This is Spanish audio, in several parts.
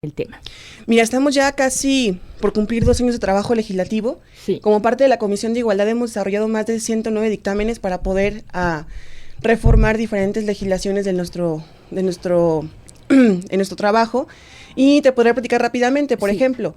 el tema. Mira, estamos ya casi por cumplir 2 años de trabajo legislativo. Sí. Como parte de la Comisión de Igualdad hemos desarrollado más de 109 dictámenes para poder reformar diferentes legislaciones en nuestro trabajo. Y te podré platicar rápidamente, por ejemplo,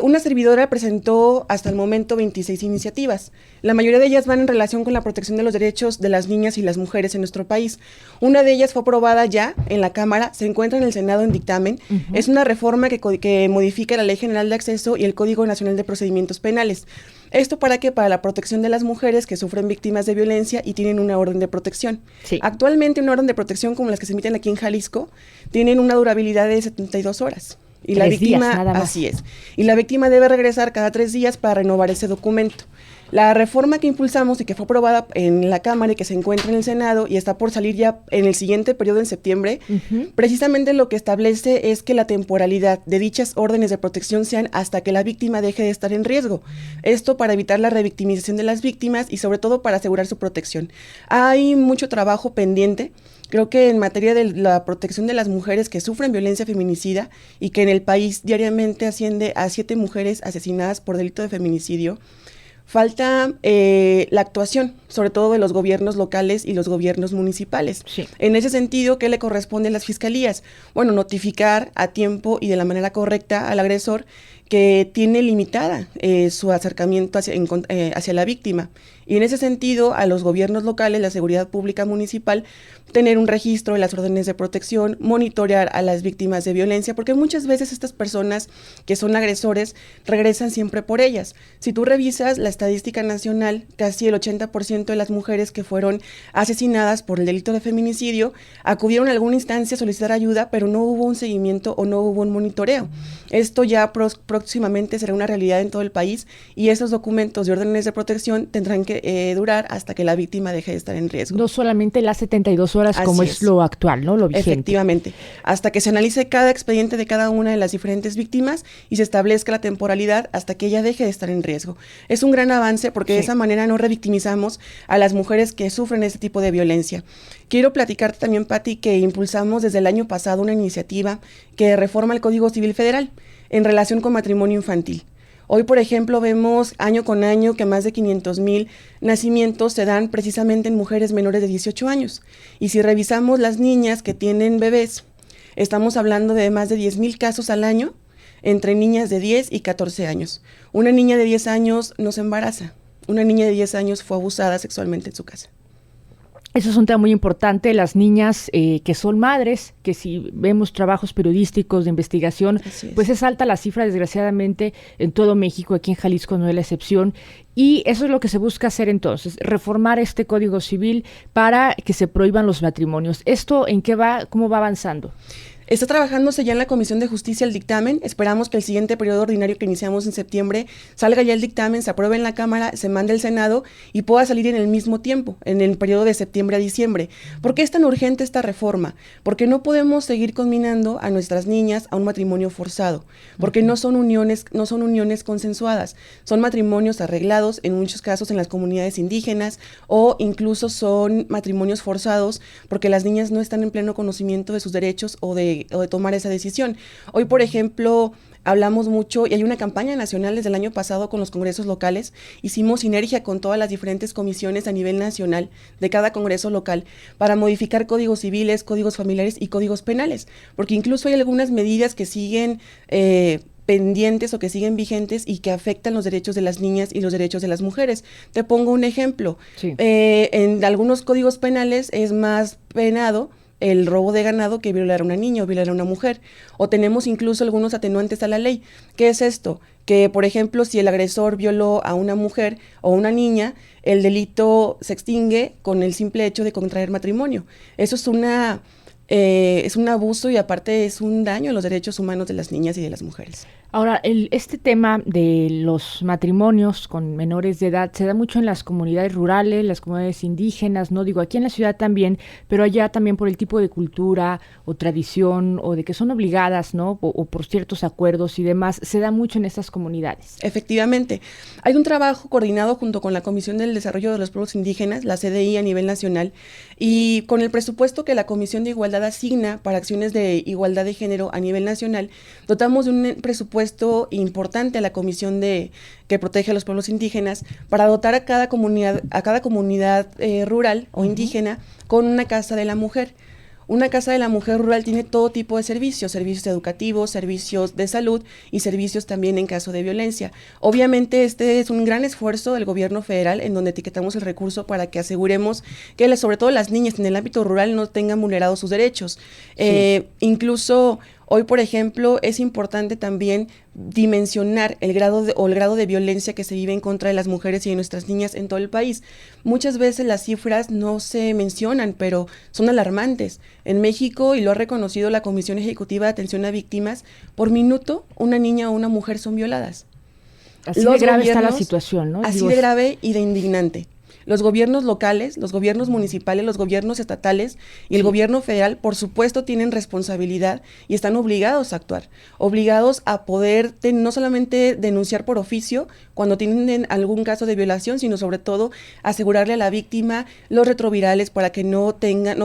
una servidora presentó hasta el momento 26 iniciativas. La mayoría de ellas van en relación con la protección de los derechos de las niñas y las mujeres en nuestro país. Una de ellas fue aprobada ya en la Cámara, se encuentra en el Senado en dictamen. Es una reforma que modifica la Ley General de Acceso y el Código Nacional de Procedimientos Penales. ¿Esto para qué? Para la protección de las mujeres que sufren víctimas de violencia y tienen una orden de protección. Sí. Actualmente una orden de protección como las que se emiten aquí en Jalisco tienen una durabilidad de 72 horas. Y la víctima, nada más. así es, y la víctima debe regresar cada 3 días para renovar ese documento. La reforma que impulsamos y que fue aprobada en la Cámara y que se encuentra en el Senado y está por salir ya en el siguiente periodo en septiembre, precisamente lo que establece es que la temporalidad de dichas órdenes de protección sean hasta que la víctima deje de estar en riesgo. Esto para evitar la revictimización de las víctimas y sobre todo para asegurar su protección. Hay mucho trabajo pendiente. Creo que en materia de la protección de las mujeres que sufren violencia feminicida y que en el país diariamente asciende a 7 mujeres asesinadas por delito de feminicidio, falta la actuación, sobre todo de los gobiernos locales y los gobiernos municipales. Sí. En ese sentido, ¿qué le corresponde a las fiscalías? Bueno, notificar a tiempo y de la manera correcta al agresor que tiene limitada su acercamiento hacia la víctima. Y en ese sentido, a los gobiernos locales, la seguridad pública municipal, tener un registro de las órdenes de protección, monitorear a las víctimas de violencia, porque muchas veces estas personas que son agresores regresan siempre por ellas. Si tú revisas la estadística nacional, casi el 80% de las mujeres que fueron asesinadas por el delito de feminicidio acudieron a alguna instancia a solicitar ayuda, pero no hubo un seguimiento o no hubo un monitoreo. Esto ya próximamente será una realidad en todo el país y esos documentos de órdenes de protección tendrán que durar hasta que la víctima deje de estar en riesgo. No solamente las 72 horas como es lo actual, ¿no? Lo vigente. Efectivamente, hasta que se analice cada expediente de cada una de las diferentes víctimas y se establezca la temporalidad hasta que ella deje de estar en riesgo. Es un gran avance porque de esa manera no revictimizamos a las mujeres que sufren este tipo de violencia. Quiero platicarte también, Pati, que impulsamos desde el año pasado una iniciativa que reforma el Código Civil Federal en relación con matrimonio infantil. Hoy, por ejemplo, vemos año con año que más de 500,000 nacimientos se dan precisamente en mujeres menores de 18 años. Y si revisamos las niñas que tienen bebés, estamos hablando de más de 10,000 casos al año entre niñas de 10 y 14 años. Una niña de 10 años no se embaraza. Una niña de 10 años fue abusada sexualmente en su casa. Eso es un tema muy importante, las niñas que son madres, que si vemos trabajos periodísticos de investigación, pues es alta la cifra, desgraciadamente, en todo México, aquí en Jalisco no es la excepción, y eso es lo que se busca hacer entonces, reformar este Código Civil para que se prohíban los matrimonios. ¿Esto en qué va, cómo va avanzando? Está trabajándose ya en la Comisión de Justicia el dictamen. Esperamos que el siguiente periodo ordinario que iniciamos en septiembre salga ya el dictamen, se apruebe en la Cámara, se mande al Senado y pueda salir en el mismo tiempo, en el periodo de septiembre a diciembre. ¿Por qué es tan urgente esta reforma? Porque no podemos seguir conminando a nuestras niñas a un matrimonio forzado, porque no son uniones consensuadas, son matrimonios arreglados, en muchos casos en las comunidades indígenas, o incluso son matrimonios forzados porque las niñas no están en pleno conocimiento de sus derechos o de tomar esa decisión. Hoy, por ejemplo, hablamos mucho y hay una campaña nacional desde el año pasado con los congresos locales. Hicimos sinergia con todas las diferentes comisiones a nivel nacional de cada congreso local para modificar códigos civiles, códigos familiares y códigos penales, porque incluso hay algunas medidas que siguen pendientes o que siguen vigentes y que afectan los derechos de las niñas y los derechos de las mujeres. Te pongo un ejemplo. Sí. En algunos códigos penales es más penado el robo de ganado que violar a una niña o violar a una mujer. O tenemos incluso algunos atenuantes a la ley. ¿Qué es esto? Que, por ejemplo, si el agresor violó a una mujer o una niña, el delito se extingue con el simple hecho de contraer matrimonio. Eso es un abuso y aparte es un daño a los derechos humanos de las niñas y de las mujeres. Ahora, este tema de los matrimonios con menores de edad se da mucho en las comunidades rurales, las comunidades indígenas, no digo aquí en la ciudad también, pero allá también por el tipo de cultura o tradición o de que son obligadas, ¿no? O por ciertos acuerdos y demás, se da mucho en estas comunidades. Efectivamente. Hay un trabajo coordinado junto con la Comisión del Desarrollo de los Pueblos Indígenas, la CDI a nivel nacional, y con el presupuesto que la Comisión de Igualdad Igualdad asigna para acciones de igualdad de género a nivel nacional, dotamos de un presupuesto importante a la Comisión que protege a los pueblos indígenas para dotar a cada comunidad rural o indígena con una casa de la mujer. Una casa de la mujer rural tiene todo tipo de servicios educativos, servicios de salud y servicios también en caso de violencia. Obviamente este es un gran esfuerzo del gobierno federal en donde etiquetamos el recurso para que aseguremos que sobre todo las niñas en el ámbito rural no tengan vulnerados sus derechos. Sí. Incluso hoy, por ejemplo, es importante también dimensionar el grado de violencia que se vive en contra de las mujeres y de nuestras niñas en todo el país. Muchas veces las cifras no se mencionan, pero son alarmantes. En México, y lo ha reconocido la Comisión Ejecutiva de Atención a Víctimas, por minuto una niña o una mujer son violadas. Así de grave está la situación, ¿no? Así de grave y de indignante. Los gobiernos locales, los gobiernos municipales, los gobiernos estatales y el gobierno federal, por supuesto, tienen responsabilidad y están obligados a actuar, obligados a poder no solamente denunciar por oficio cuando tienen algún caso de violación, sino sobre todo asegurarle a la víctima los retrovirales para que no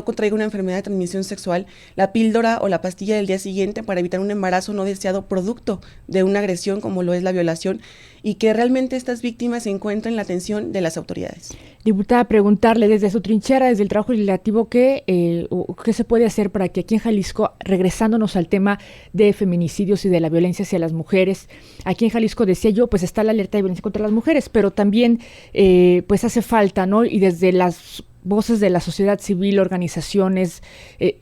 contraiga una enfermedad de transmisión sexual, la píldora o la pastilla del día siguiente para evitar un embarazo no deseado producto de una agresión como lo es la violación, y que realmente estas víctimas se encuentren en la atención de las autoridades. Diputada, preguntarle desde su trinchera, desde el trabajo legislativo, ¿qué se puede hacer para que aquí en Jalisco, regresándonos al tema de feminicidios y de la violencia hacia las mujeres, aquí en Jalisco, decía yo, pues está la alerta de violencia contra las mujeres, pero también pues hace falta, ¿no? Y desde las voces de la sociedad civil, organizaciones,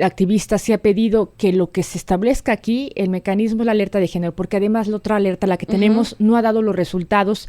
activistas, se ha pedido que lo que se establezca aquí, el mecanismo es la alerta de género, porque además la otra alerta, la que tenemos, no ha dado los resultados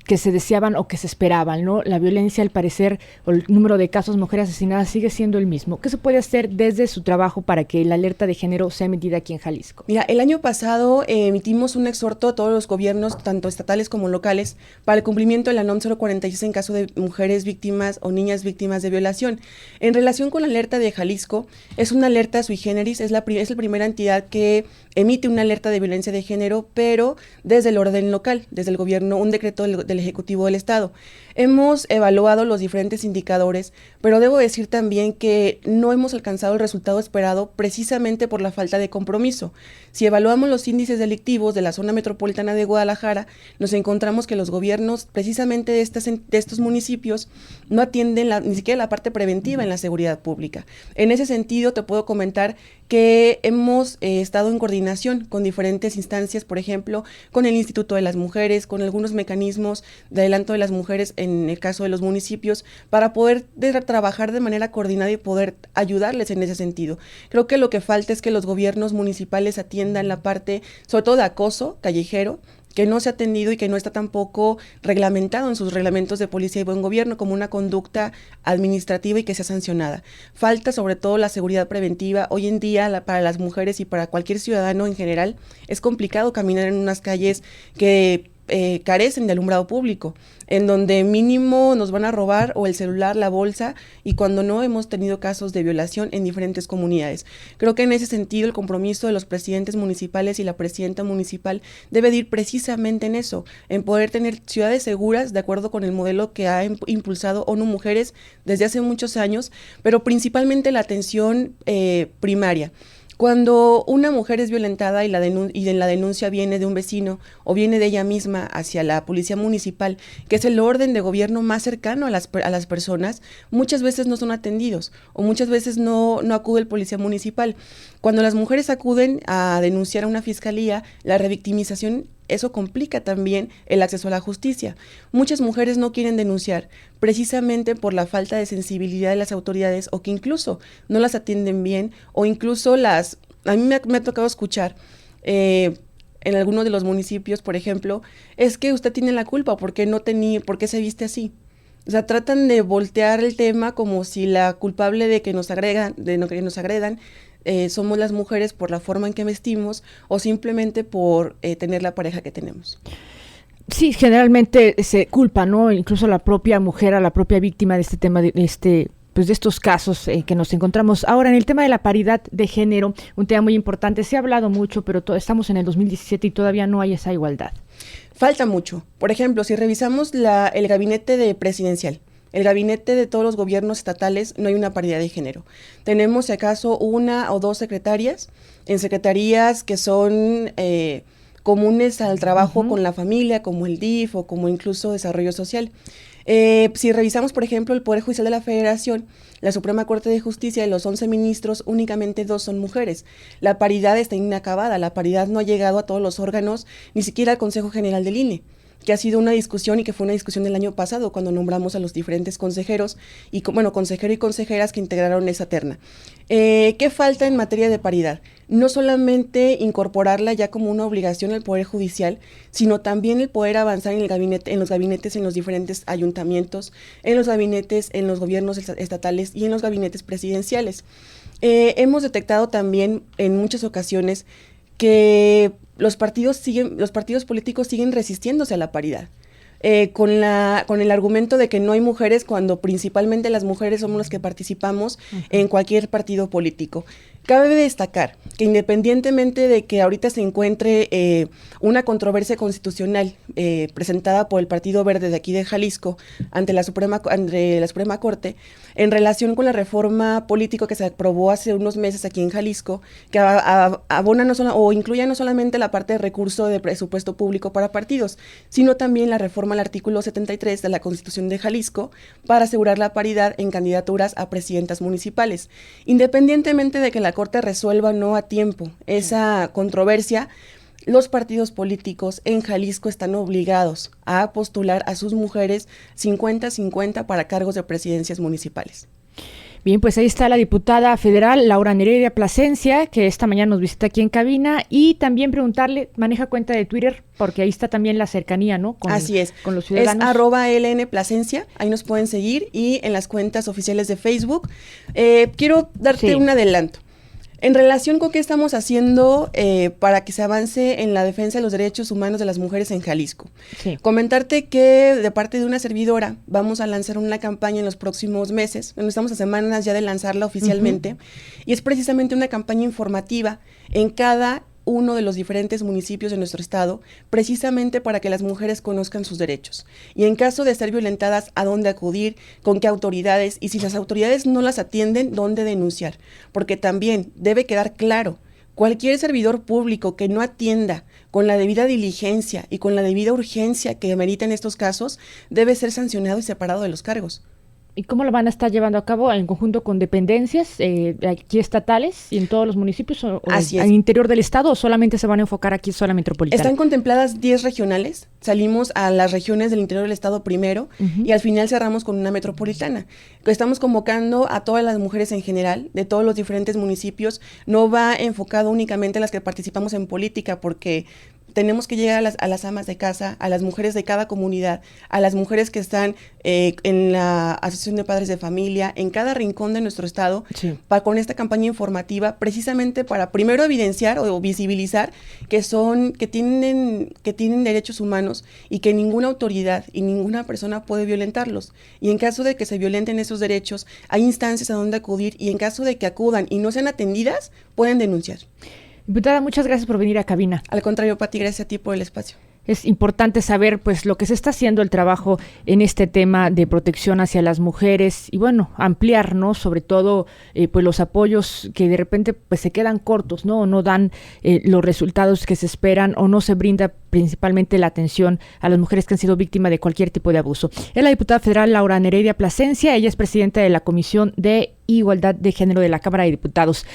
que se deseaban o que se esperaban, ¿no? La violencia, al parecer, o el número de casos de mujeres asesinadas sigue siendo el mismo. ¿Qué se puede hacer desde su trabajo para que la alerta de género sea emitida aquí en Jalisco? Mira, el año pasado emitimos un exhorto a todos los gobiernos, tanto estatales como locales, para el cumplimiento de la NOM 046 en caso de mujeres víctimas o niñas víctimas de violación. En relación con la alerta de Jalisco, es una alerta sui generis, es la primera entidad que emite una alerta de violencia de género, pero desde el orden local, desde el gobierno, un decreto del Ejecutivo del Estado. Hemos evaluado los diferentes indicadores, pero debo decir también que no hemos alcanzado el resultado esperado precisamente por la falta de compromiso. Si evaluamos los índices delictivos de la zona metropolitana de Guadalajara, nos encontramos que los gobiernos precisamente de estos municipios no atienden ni siquiera la parte preventiva en la seguridad pública. En ese sentido, te puedo comentar que hemos estado en coordinación con diferentes instancias, por ejemplo, con el Instituto de las Mujeres, con algunos mecanismos de adelanto de las mujeres en el caso de los municipios, para poder trabajar de manera coordinada y poder ayudarles en ese sentido. Creo que lo que falta es que los gobiernos municipales atiendan la parte, sobre todo de acoso callejero, que no se ha atendido y que no está tampoco reglamentado en sus reglamentos de policía y buen gobierno como una conducta administrativa y que sea sancionada. Falta sobre todo la seguridad preventiva. Hoy en día para las mujeres y para cualquier ciudadano en general es complicado caminar en unas calles que carecen de alumbrado público, en donde mínimo nos van a robar o el celular, la bolsa, y cuando no hemos tenido casos de violación en diferentes comunidades. Creo que en ese sentido el compromiso de los presidentes municipales y la presidenta municipal debe de ir precisamente en eso, en poder tener ciudades seguras de acuerdo con el modelo que ha impulsado ONU Mujeres desde hace muchos años, pero principalmente la atención primaria. Cuando una mujer es violentada y la denuncia viene de un vecino o viene de ella misma hacia la policía municipal, que es el orden de gobierno más cercano a las personas, muchas veces no son atendidos o muchas veces no acude el policía municipal. Cuando las mujeres acuden a denunciar a una fiscalía, la revictimización, eso complica también el acceso a la justicia. Muchas mujeres no quieren denunciar precisamente por la falta de sensibilidad de las autoridades o que incluso no las atienden bien o incluso a mí me ha tocado escuchar en algunos de los municipios, por ejemplo, es que usted tiene la culpa, ¿por qué se viste así? O sea, tratan de voltear el tema como si la culpable de que nos agredan, somos las mujeres por la forma en que vestimos o simplemente por tener la pareja que tenemos. Sí, generalmente se culpa, ¿no? Incluso a la propia mujer, a la propia víctima de este tema, de estos casos que nos encontramos. Ahora, en el tema de la paridad de género, un tema muy importante, se ha hablado mucho, pero estamos en el 2017 y todavía no hay esa igualdad. Falta mucho. Por ejemplo, si revisamos el gabinete presidencial, el gabinete de todos los gobiernos estatales no hay una paridad de género. Tenemos, si acaso, 1 o 2 secretarias, en secretarías que son comunes al trabajo con la familia, como el DIF o como incluso desarrollo social. Si revisamos, por ejemplo, el Poder Judicial de la Federación, la Suprema Corte de Justicia, de los 11 ministros, únicamente 2 son mujeres. La paridad está inacabada, la paridad no ha llegado a todos los órganos, ni siquiera al Consejo General del INE, que ha sido una discusión y que fue una discusión del año pasado cuando nombramos a los diferentes consejeros y, consejero y consejeras que integraron esa terna. ¿Qué falta en materia de paridad? No solamente incorporarla ya como una obligación al Poder Judicial, sino también el poder avanzar en el gabinete, en los gabinetes, en los diferentes ayuntamientos, en los gabinetes, en los gobiernos estatales y en los gabinetes presidenciales. Hemos detectado también en muchas ocasiones que los partidos políticos siguen resistiéndose a la paridad. Con el argumento de que no hay mujeres cuando principalmente las mujeres somos las que participamos en cualquier partido político. Cabe destacar que independientemente de que ahorita se encuentre una controversia constitucional presentada por el Partido Verde de aquí de Jalisco ante la Suprema Corte, en relación con la reforma política que se aprobó hace unos meses aquí en Jalisco, que abona o incluye no solamente la parte de recurso de presupuesto público para partidos, sino también la reforma al artículo 73 de la Constitución de Jalisco para asegurar la paridad en candidaturas a presidentas municipales. Independientemente de que la Corte resuelva no a tiempo esa controversia, los partidos políticos en Jalisco están obligados a postular a sus mujeres 50-50 para cargos de presidencias municipales. Bien, pues ahí está la diputada federal Laura Nereida Plasencia, que esta mañana nos visita aquí en cabina, y también preguntarle, maneja cuenta de Twitter, porque ahí está también la cercanía, ¿no? Así es. Con los ciudadanos. Es @LNPlasencia, ahí nos pueden seguir, y en las cuentas oficiales de Facebook. Quiero darte un adelanto. En relación con qué estamos haciendo para que se avance en la defensa de los derechos humanos de las mujeres en Jalisco. Sí. Comentarte que de parte de una servidora vamos a lanzar una campaña en los próximos meses, estamos a semanas ya de lanzarla oficialmente, y es precisamente una campaña informativa en cada uno de los diferentes municipios de nuestro estado, precisamente para que las mujeres conozcan sus derechos. Y en caso de ser violentadas, a dónde acudir, con qué autoridades, y si las autoridades no las atienden, dónde denunciar. Porque también debe quedar claro, cualquier servidor público que no atienda con la debida diligencia y con la debida urgencia que amerita en estos casos, debe ser sancionado y separado de los cargos. ¿Y cómo lo van a estar llevando a cabo en conjunto con dependencias aquí estatales y en todos los municipios o al interior del estado, o solamente se van a enfocar aquí en la metropolitana? Están contempladas 10 regionales, salimos a las regiones del interior del estado primero y al final cerramos con una metropolitana. Estamos convocando a todas las mujeres en general, de todos los diferentes municipios, no va enfocado únicamente a las que participamos en política, porque tenemos que llegar a las amas de casa, a las mujeres de cada comunidad, a las mujeres que están en la Asociación de Padres de Familia, en cada rincón de nuestro estado, con esta campaña informativa, precisamente para primero evidenciar o visibilizar que tienen derechos humanos y que ninguna autoridad y ninguna persona puede violentarlos. Y en caso de que se violenten esos derechos, hay instancias a donde acudir, y en caso de que acudan y no sean atendidas, pueden denunciar. Diputada, muchas gracias por venir a cabina. Al contrario, Pati, gracias a ti por el espacio. Es importante saber pues lo que se está haciendo, el trabajo en este tema de protección hacia las mujeres y bueno, ampliar, ¿no? Sobre todo pues los apoyos que de repente pues se quedan cortos, ¿no? O no dan los resultados que se esperan, o no se brinda principalmente la atención a las mujeres que han sido víctimas de cualquier tipo de abuso. Es la diputada federal Laura Nereida Plasencia, ella es presidenta de la Comisión de Igualdad de Género de la Cámara de Diputados.